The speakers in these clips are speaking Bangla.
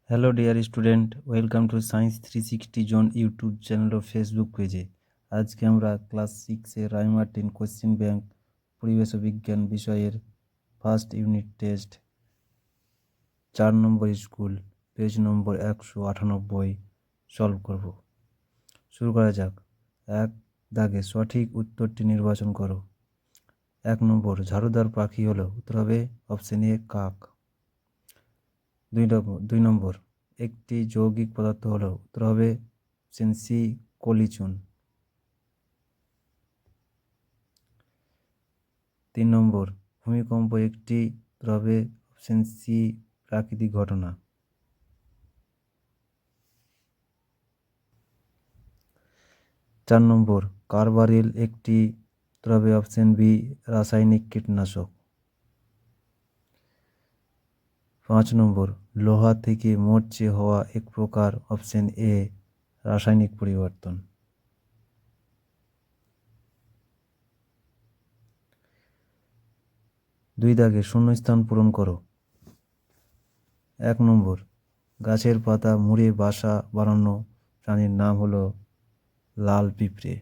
Hello dear student, welcome to science 360 zone YouTube channel ও ফেসবুক পেজে। আজকে আমরা ক্লাস 6-এর রায় মার্টিন কোশ্চেন ব্যাংক পরিবেশ ও বিজ্ঞান বিষয়ের ফার্স্ট ইউনিট টেস্ট 4 নম্বর স্কুল পেজ নম্বর 198 সলভ করব। শুরু করা যাক। 1 দাগে সঠিক উত্তরটি নির্বাচন করো। 1 নম্বর ঝাড়ুদার পাখি হলো উত্তর হবে অপশন এ কাক। 2 নম্বর একটি যৌগিক পদার্থ হলো উত্তর হবে অপশন সি কলিচুন। 3 নম্বর ভূমিকম্প একটি উত্তর হবে অপশন সি প্রাকৃতিক ঘটনা। 4 নম্বর কার্বারিল একটি উত্তর হবে অপশন বি রাসায়নিক কীটনাশক। 5 নম্বর লোহা থেকে মরচে হওয়া এক প্রকার অপশন এ রাসায়নিক পরিবর্তন। 2 দাগে শূন্যস্থান পূরণ করো। 1 নম্বর গাছের পাতা মুড়ে বাসা বানানো প্রাণীর নাম হলো লাল পিঁপড়ে।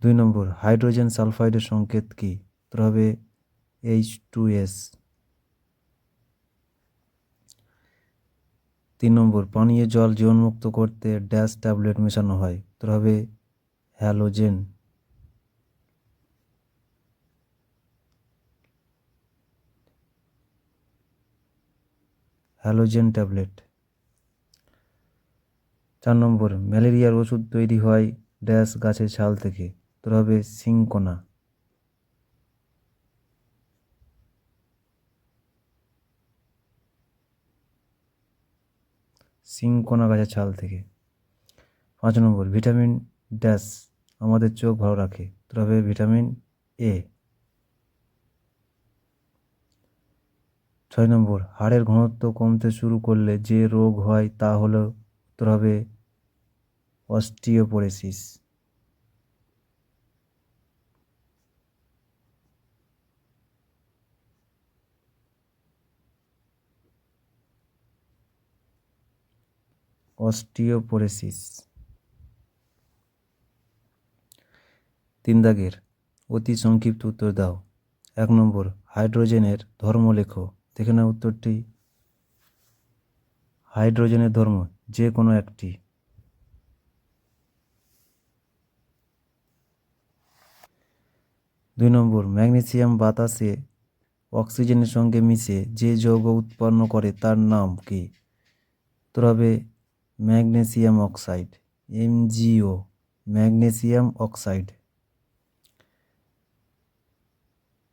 2 নম্বর হাইড্রোজেন সালফাইডের সংকেত কি? উত্তর হবে H2S। 3 নম্বর পানীয় জল জীবাণুমুক্ত করতে ড্যাশ ট্যাবলেট মেশানো হয়? উত্তর হবে হ্যালোজেন। ট্যাবলেট। 4 নম্বর ম্যালেরিয়ার ওষুধ তৈরি হয় ড্যাশ গাছের ছাল থেকে? উত্তর হবে সিংকোনা। গাছের ছাল থেকে। 5 নম্বর ভিটামিন ড্যাশ আমাদের চোখ ভালো রাখে? উত্তর হবে ভিটামিন এ। 6 নম্বর হাড়ের ঘনত্ব কমতে শুরু করলে যে রোগ হয় তা হলো? উত্তর হবে অস্টিওপোরোসিস। 3 দাগের অতি সংক্ষিপ্ত উত্তর দাও। 1 নম্বর হাইড্রোজেনের ধর্ম লেখো। দেখে নাও উত্তরটি। হাইড্রোজেনের ধর্ম যে কোনো একটি। 2 নম্বর ম্যাগনেসিয়াম বাতাসে অক্সিজেনের সঙ্গে মিশে যে যৌগ উৎপন্ন করে তার নাম কি? উত্তর হবে magnesium oxide, MgO, magnesium oxide.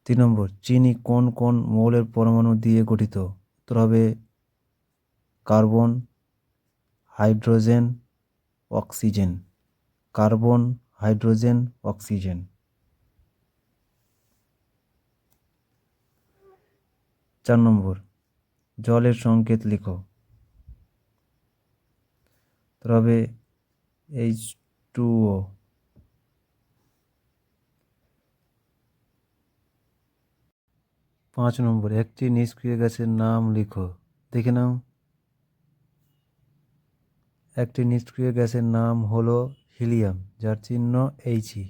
3 নম্বর চিনি কোন কোন মৌলের পরমাণু দিয়ে গঠিত? উত্তর হবে carbon, hydrogen, oxygen. Carbon, hydrogen, oxygen. 4 নম্বর জলের সংকেত লিখো। উত্তর হবে H2O। 5 নম্বর একটি নিষ্ক্রিয় গ্যাসের নাম লিখো। দেখে নাও। একটি নিষ্ক্রিয় গ্যাসের নাম হলো হিলিয়াম, যার চিহ্ন He।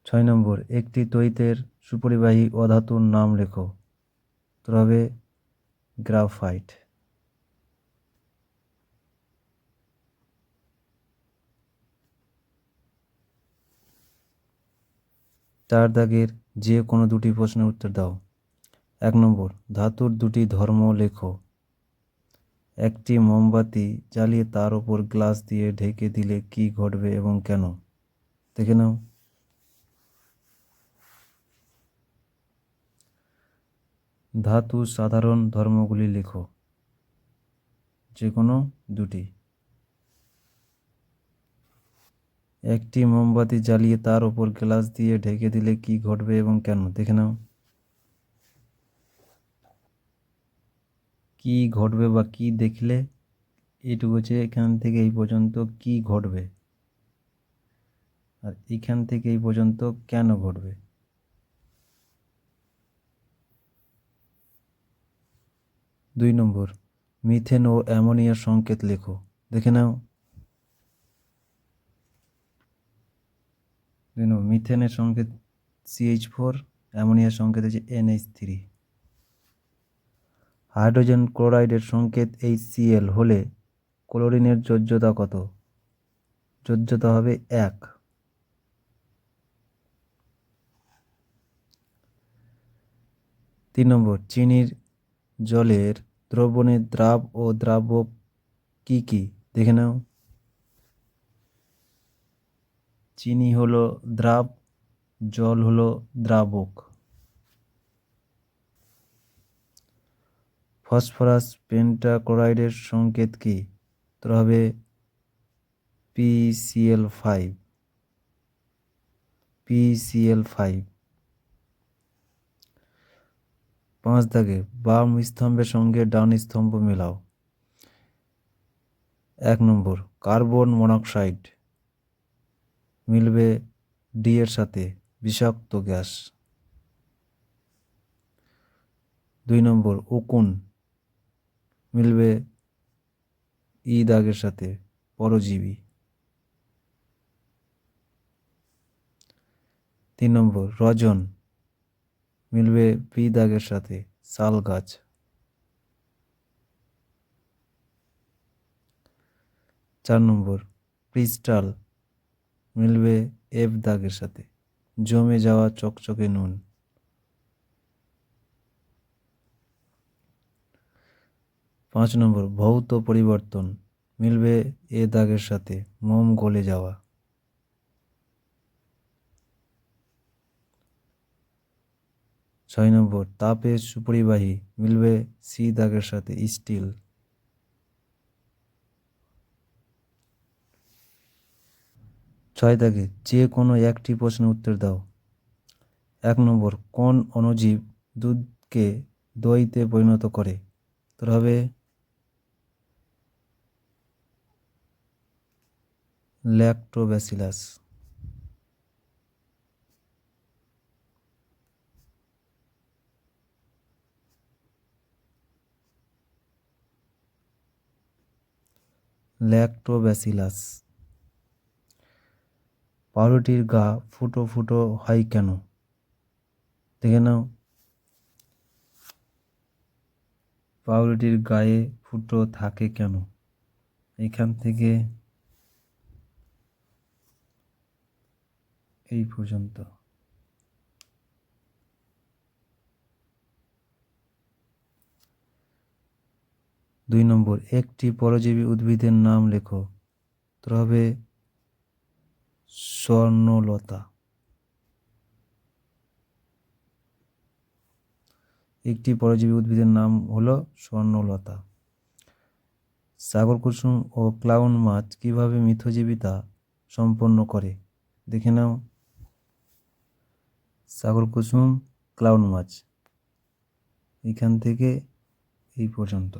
6 নম্বর একটি তড়িতের সুপরিবাহী অধাতুর নাম লেখো। উত্তর হবে গ্রাফাইট। 4 দাগের যে কোনো দুটি প্রশ্নের উত্তর দাও। 1 নম্বর ধাতুর দুটি ধর্ম লেখো। একটি মোমবাতি জ্বালিয়ে তার উপর গ্লাস দিয়ে ঢেকে দিলে কি ঘটবে এবং কেন? দেখে নাও। ধাতু সাধারণ ধর্মগুলি লেখো, যে কোনো দুটি। একটি মোমবাতি জ্বালিয়ে তার উপর গ্লাস দিয়ে ঢেকে দিলে কি ঘটবে এবং কেন? দেখে নাও। কি ঘটবে বা কি দেখলে, এইটুকু হচ্ছে এখান থেকে এই পর্যন্ত কি ঘটবে, আর এখান থেকে এই পর্যন্ত কেন ঘটবে। 2 নম্বর, মিথেন ও অ্যামোনিয়ার সংকেত লেখো। দেখে নাও। 2 নম্বর, মিথেনের সংকেত CH4, অ্যামোনিয়ার সংকেত হচ্ছে NH3। হাইড্রোজেন ক্লোরাইডের সংকেত HCl হলে ক্লোরিনের যোজ্যতা কত? যোজ্যতা হবে 1। 3 নম্বর, চিনির জলের দ্রবণের দ্রাব ও দ্রাবক কি কি? দেখে নাও। চিনি হলো দ্রাব, জল হলো দ্রাবক। ফসফরাস পেন্টাক্লোরাইডের সংকেত কি? তোর হবে PCl5। 5 দাগে বাম স্তম্ভের সঙ্গে ডান স্তম্ভ মেলাও। 1 নম্বর, কার্বন মনোক্সাইড মিলবে ডি এর সাথে, বিষাক্ত গ্যাস। 2 নম্বর, উকুন মিলবে ই দাগের সাথে, পরজীবী। 3 নম্বর, রজন মিলবে বি দাগের সাথে, শাল গাছ। 4 নম্বর, ক্রিস্টাল মিলবে এফ দাগের সাথে, জমে যাওয়া চকচকে নুন। 5 নম্বর, ভৌত পরিবর্তন মিলবে এ দাগের সাথে, মোম গলে যাওয়া। 6 নম্বর, তাপে সুপরিবাহী মিলবে সি দাগের সাথে, স্টিল। 6 দাগে যে কোনো একটি প্রশ্নের উত্তর দাও। 1 নম্বর, কোন অণুজীব দুধকে দইতে পরিণত করে? তোর হবে ল্যাক্টোব্যাসিলাস। পাউরুটির গা ফুটো ফুটো হয় কেন? দেখে নাও। পাউরুটির গায়ে ফুটো থাকে কেন? এখান থেকে এই পর্যন্ত। 2 নম্বর, একটি পরজীবী উদ্ভিদের নাম লেখো। তোর হবে স্বর্ণলতা। একটি পরজীবী উদ্ভিদের নাম হলো স্বর্ণলতা। সাগরকুসুম ও ক্লাউন মাছ কিভাবে মিথজীবিতা সম্পন্ন করে? দেখে নাও। সাগরকুসুম, ক্লাউন মাছ, এখান থেকে এই পর্যন্ত।